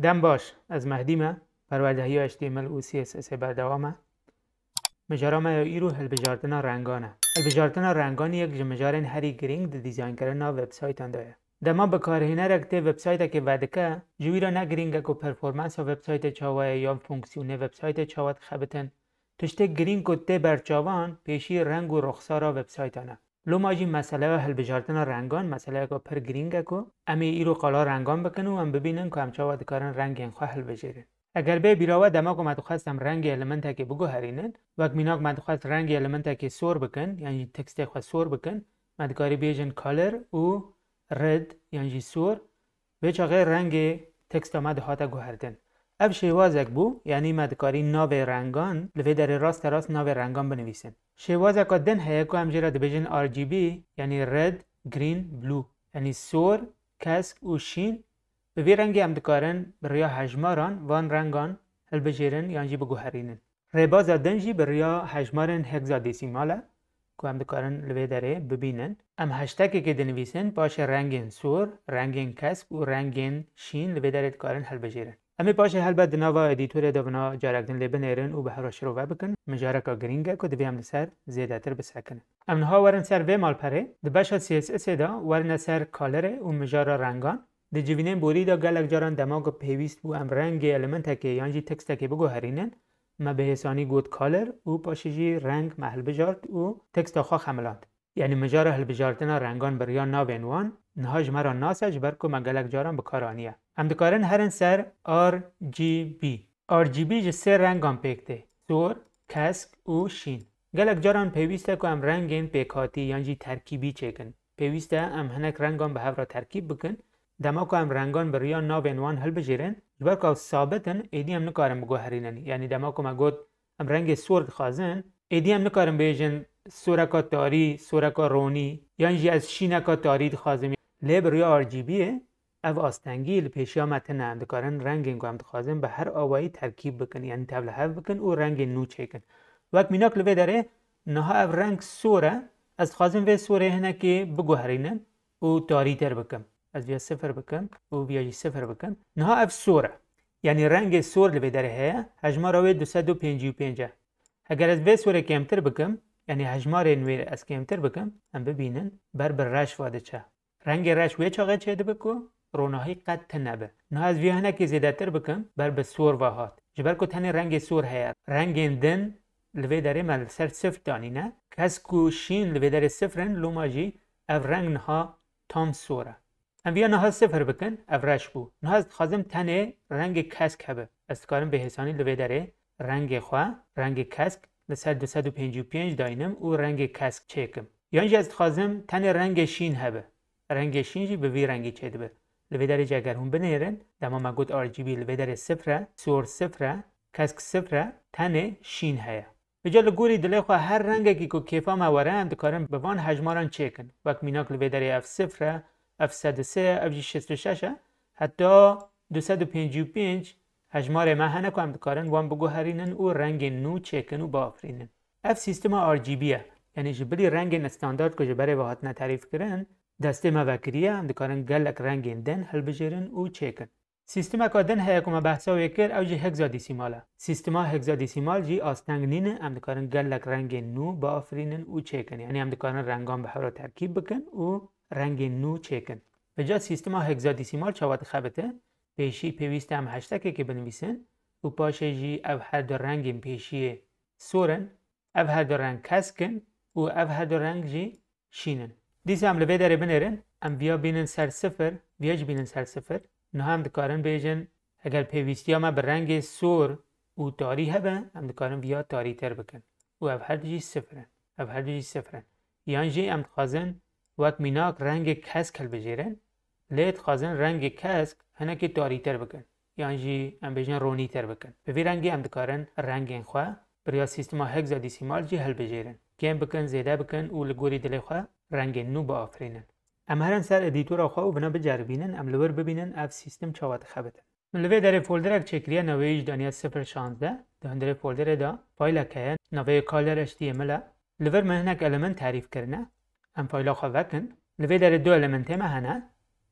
دم باش از مهدیمه پروردهی HTML و CSS بردوامه مجارامه یا ایرو هلبجاردن رنگانه هلبجاردن رنگان یک جمجارن هری گرینگ دی دیزاین کردن وبسایت اندایه دما بکارهینه رکته وبسایت که ودکه جویرا نگرینگ کو پرفورمنس وبسایت چاوه یا فونکسیون وبسایت چاوت خبتن تشته گرینگ کو ته برچاوان پیشی رنگ و رخسارا وبسایتانه لو ماجی مسئله هلبجاردن رنگان مسئله کو پر گرینگ کو امی ایرو قالا رنگان بکنو ام ببینن که همچاوه دکارن رنگ انخواه هلبجیرن اگر به بیراوه دماغ ما خواستم رنگ المنت که بگو هرینن وقت میناک من خواست رنگ المنت که سور بکن یعنی تکست خواست سور بکن مدکاری بیجن کالر و رد یعنی سور به چاقه رنگ تکست آمد هاتا گوهردن اب شیوازک بو یعنی مدکاری ناو رنگان لوی در راست ناو رنگان بنویسن شیوازک دن هیکو همجرا دبیجن RGB یعنی رد گرین بلو یعنی سور کسک و شین به وی رنگی هم دکارن بریا هجماران وان رنگان هلبجیرن یعنی بگو هرینن ریباز دنجی بریا هجمارن هگزادیسیماله که هم دکارن لوی داره ببینن ام هشتکی که دنویسن باشه رنگین سور رنگین کسب و رنگین شین لوی داره دکارن هلبجیرن امی باشه هلبت دناوا ادیتور دونا جارکدن لبنیرن و به هر شروع بکن مجارکا گرینگه که دوی هم لسر زیاده تر بسکنن ام نها ورن سر وی مال پره دباشا CSS دا ورن سر کالره و مجارا رنگان دی جوینن بوری دا گلک جاران دماغ پیویست بو ام رنگ المنت که یعنی تکست که بگو هرینن ما به حسانی گود کالر و پاشیجی رنگ محل بجارد و تکست آخوا خملاند یعنی مجاره هل بجاردن رنگان بریا ناوینوان نهاج مرا ناسج برکو مگلک جاران بکارانیه هم دکارن هرن سر RGB جه سه رنگان پیکته سور، کسک و شین گلک جاران پیویسته که ام رنگین پیکاتی یعنی ترکیبی چکن پیویسته ام هنک رنگان به هفرا ترکیب بکن دماغ هم رنگان بریا ناوینوان هل بجیرن جبر که ثابتن ایدی هم نکارم بگو هرینن یعنی دماغ ما گود ام رنگ سور خازن ایدی هم نکارم بیجن سورکا تاری سورکا رونی یعنی از شینکا تاری خازم لی بریا RGBه او آستنگی لپیشیا متن هم دکارن رنگ اینگو هم دخوازن به هر آوایی ترکیب بکن یعنی تبله هف بکن و رنگ نو چکن وقت میناک لوی داره نها او رنگ سوره از خازن وی سوره هنه که بگو هرینن و تاری تر بکن از بیا صفر بکن و بیاجی صفر بکن نها اف سوره یعنی رنگ سور لوی داره هیا حجما راوی 255 اگر از وی سوره کمتر بکن یعنی حجمار نویر از کمتر بکن هم ببینن بر رش واده چه رنگ رش وی چاقه چه ده بکو روناهی قد تنبه نه از وی هنه که زیده تر بکن بر سور واهات جبر کو تنی رنگ سور هیا رنگ دن لوی داره مل سر صفر دانی نه کسکو شین لوی داره صفرن لوماجی اف رنگ نها تام سوره ام ویا نها صفر بکن افرش بو نها از خازم تنه رنگ کسک هبه از کارم به حسانی لوی داره رنگ خواه رنگ کسک لسر 255 داینم و رنگ کسک چکم یعنی از خازم تنه رنگ شین هبه رنگ شین جی به وی رنگی چه دبه لوی داره جگر هم بنیرن دما ما گود RGB لوی داره صفره سور صفره کسک صفره تنه شین هیا بجا لگوری دلی خواه هر رنگی که کیفا مواره هم دکارم به وان حجماران چکن وقت میناک لوی داره اف صفره F103 F66 حتی 255 حجمار ما هنه که هم دکارن وان بگو هرینن و رنگ نو چکن و بافرینن اف سیستم RGB یعنی جبلی رنگ استاندارد که جبره واحد نتعریف کرن دسته موکریه هم دکارن گلک رنگ دن هل بجرن و چکن سیستم که دن هیا که ما بحثا وکر او جی هگزادیسیماله سیستم هگزادیسیمال جی آستنگ نینه هم دکارن گلک رنگ نو بافرینن و چکن یعنی هم دکارن رنگان به هر ترکیب بکن و رنگ نو چکن به جا سیستم هگزادیسیمال چاوات خبته پیشی پیویست هم هشتکه که بنویسن و پاشه جی او هر دو رنگ پیشی سورن او هر دو رنگ کسکن و او هر دو رنگ جی شینن دیس هم لبه داره بنرن ام بیا بینن سر صفر بیاج بینن سر صفر نه هم دکارن بیجن اگر پیویستی هم به رنگ سور و تاری هبه هم دکارن بیا تاری تر بکن و او هر دو جی صفرن او هر دو جی صفرن یعنی جی ام خازن وقت میناک رنگ کسک هل بجیرن لیت خازن رنگ کسک هنه که تاری تر بکن یعنی جی ام بیجن رونی تر بکن به وی رنگی ام دکارن رنگ خواه بریا سیستما هگزادیسیمال جی هل بجیرن کم بکن زیده بکن و لگوری دلی خواه رنگ نو با آفرینن ام هرن سر ادیتور خواه و بنا بجربینن ام لور ببینن اف سیستم چاوات خبتن من لوی در فولدر اک چکریه نویج دانیت 016 دهندر فولدر دا فایل که نوی کالر HTML لور مهنک المنت تعریف کرنه ام فایل خواه وکن لوی در دو المنت مهنه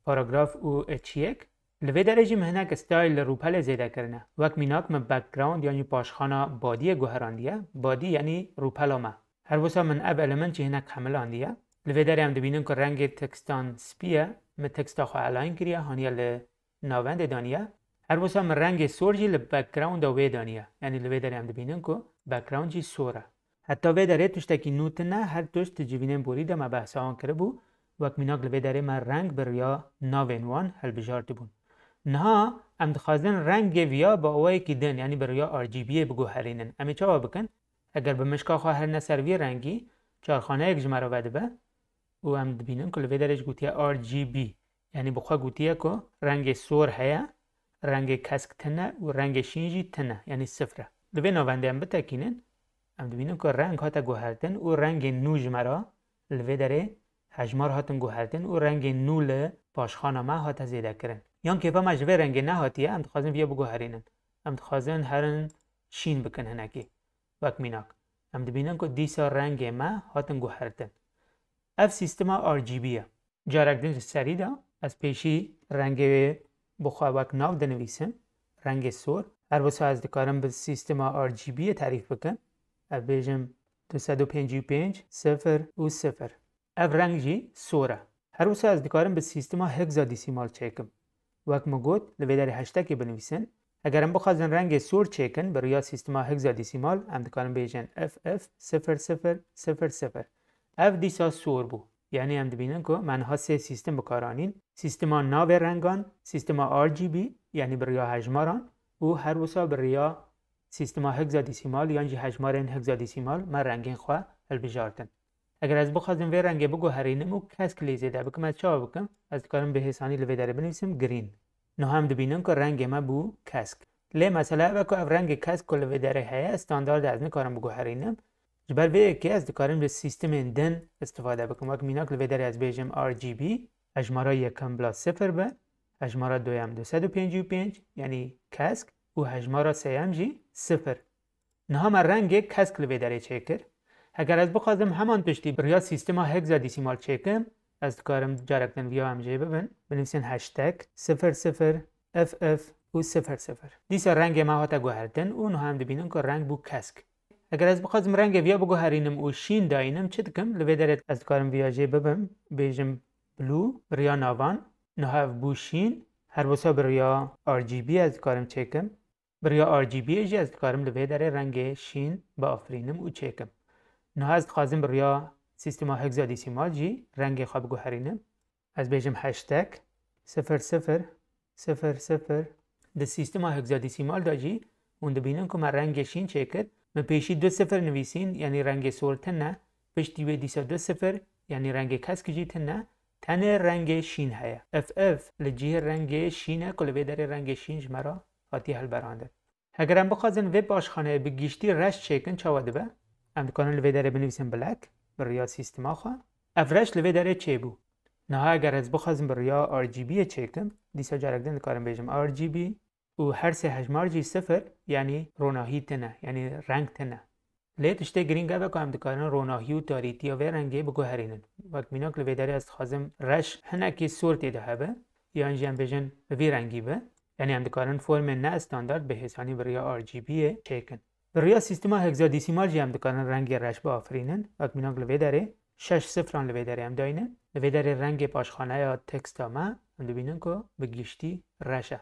پاراگراف و H1 لوی درجی مهنک استایل روپل زیده کرنه وک میناک من بکگراوند یعنی پاشخانه بادی گوهراندیه بادی یعنی روپل ما هر وسا من اب المنت چه هنک حمل آندیه لوی دری هم دبینن که رنگ تکستان سپیه من تکستا خو الاین کریه هانیه ل ناوند دانیه هر وسا من رنگ سور جی ل بکگراوند وی دانیه یعنی لوی دری هم دبینن که بکگراوند جی سوره حتی وی دری توشتکی نوت نه هر توشت جوینن بوریده ما بحثا آن کرده بو وک میناک لوی دری من رنگ بریا ناوین وان هل بجارتی بون نها ام دخوازن رنگ ویا با اوای کی دن یعنی بریا RGB بگو هرینن امی چاوا بکن اگر به مشکا خواه هر نسر وی رنگی چارخانه یک جمعه بده به و ام دبینن که لوی درش گوتیه RGB یعنی بخواه گوتیه که رنگ سور هیا رنگ کسک تنه و رنگ شینجی تنه یعنی صفره لوی نوانده هم بتکینن ام دبینن که رنگ هاتا گوهردن و رنگ نو جمعه لوی دره هجمار هاتن گوهردن و رنگ نو ل پاشخانه ما هاتا زیده کرن یان که ما جوه رنگ نهاتیه ام دخوازن ویا بگو هرینن ام دخوازن هرن شین بکن هنکی وک میناک ام دبینن که دیسا رنگ ما هاتن گو هردن اف سیستما RGB جارک دن سری دا از پیشی رنگ بخواه وک ناو دنویسم رنگ سور هر وسا از دکارم به سیستما RGB تعریف بکن اف بیجم 255 0 و 0 اف رنگ جی سوره هر وسا از دکارم به سیستما هگزادیسیمال چکم وک مگود لوی در هشتکی بنویسن اگر هم بخوازن رنگ سور چکن برای سیستما هگزادیسیمال هم دکارن بیجن FF 0000 اف دیسا سور بو یعنی هم دبینن که منها سه سیستم بکارانین سیستما ناو رنگان سیستما RGB یعنی برای هجماران و هر وسا برای سیستما هگزادیسیمال یعنی هجمارن هگزادیسیمال من رنگین خواه البجارتن اگر از بخوازن وی رنگ بگو هرینم و کسک لیزیده بکم از چا بکم از دکارم به حسانی لوی داره بنویسم گرین نو هم دبینم که رنگ ما بو کسک لی مثلا بکو اف رنگ کسک که لوی داره هیا استاندارد از نکارم بگو هرینم جبر وی که از دکارم به سیستم دن استفاده بکم وک میناک لوی داره از بیجم RGB هجمارا یکم بلا 0 به هجمارا دویم 255 یعنی کسک و هجمارا سیم جی 0 نها من رنگ کسک لوی داره چکر اگر از بخوازم همان پشتی برای سیستما هگزادیسیمال چکم از دکارم جارکتن ویا هم جای بنویسن هشتگ 00 FF و 00 دیسا رنگ ما هاتا گوهردن و نو هم دبینن که رنگ بو کسک اگر از بخوازم رنگ ویا بگو هرینم و شین داینم چه دکم لوی دارد از دکارم ویا جای بیجم بلو بریا ناوان نو هف بو شین هر وسا بریا RGB از دکارم چکم بریا RGB جی از دکارم لوی داره رنگ شین با آفرینم و چکم نو از خوازم بریا سیستما هگزادیسیمال جی رنگ خواب بگو هرینم از بیجم هشتگ 0000 ده سیستما هگزادیسیمال دا جی اون دبینن که من رنگ شین چکر من پیشی 2 نویسین یعنی رنگ سورتن نه پشتی به دیسا 2 یعنی رنگ کسک جی تن نه تن رنگ شین هیا FF لجیه رنگ شینه کلوی داره رنگ شین جمرا خاطی هل برانده اگر هم بخوازن وی باشخانه بگیشتی رشت چکن چاواده به ام دکارن لوی داره بنویسن بلک بریا سیستما خواه افرش لوی داره چه بو نه اگر از بخوازم بریا RGB چکم دیسا جارکدن دکارن بیجم RGB و هر سه هجمار جی 0 یعنی روناهی تنه یعنی رنگ تنه لی تشته گرینگه بکو هم دکارن روناهی و تاریتی و رنگی بگو هرینن وقت میناک لوی داره از خوازم رش هنکی صورتی ده به یا انجام بیجن وی رنگی به یعنی هم دکارن فرم نه استاندارد به حسانی بریا RGB چکن برای سیستما هگزادیسیمال جی هم دکارن رنگ رش با آفرینن وقت میناک لوی داره 6 صفران لوی داره هم داینن لوی داره رنگ پاشخانه یا تکست ما هم دبینن که بگیشتی رشه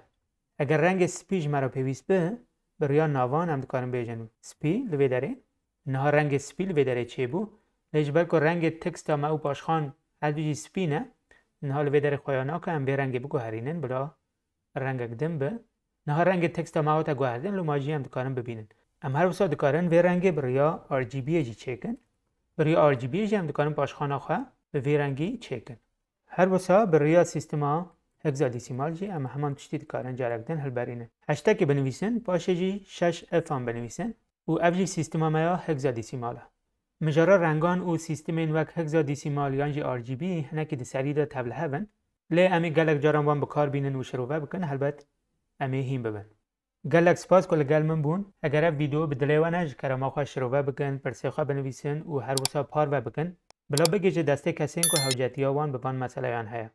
اگر رنگ سپیج مرا پیویست به برای ناوان هم دکارن بیجن سپی لوی داره نه رنگ سپی لوی داره چه بو لجبر که رنگ تکست ما او پاشخان هلوی سپی نه لوی داره خویانا که هم به رنگ بگو هرینن بلا رنگ اکدم به نه رنگ تکست ما او تا گو هردن لو ماجی هم دکارن ببینن ام هر وسا دکارن وی رنگ برای RGB جی چکن برای RGB جی هم دکارن پاشخانه خواه به وی رنگی چکن هر وسا برای سیستما هگزادیسیمال جی اما همان تشتی دکارن جارکدن هل برینه هشتگ بنویسن پاشه جی 6F هم بنویسن و اف جی سیستما میا هگزادیسیماله مجرا رنگان و سیستم این وک هگزادیسیمال یان جی RGB هنکی دسری دا تبل هون لی امی گلک جاران وان بکار بینن و شروع بکن هلبت امی هیم ببن گلک سپاس کل گل من بون اگر اف ویدیو بدلی وانج کرما خواه شروع بکن پرسی خواه بنویسن و هر وسا پار بکن بلا بگیجه دسته کسین که حوجتی وان ببان مسئله یان هیا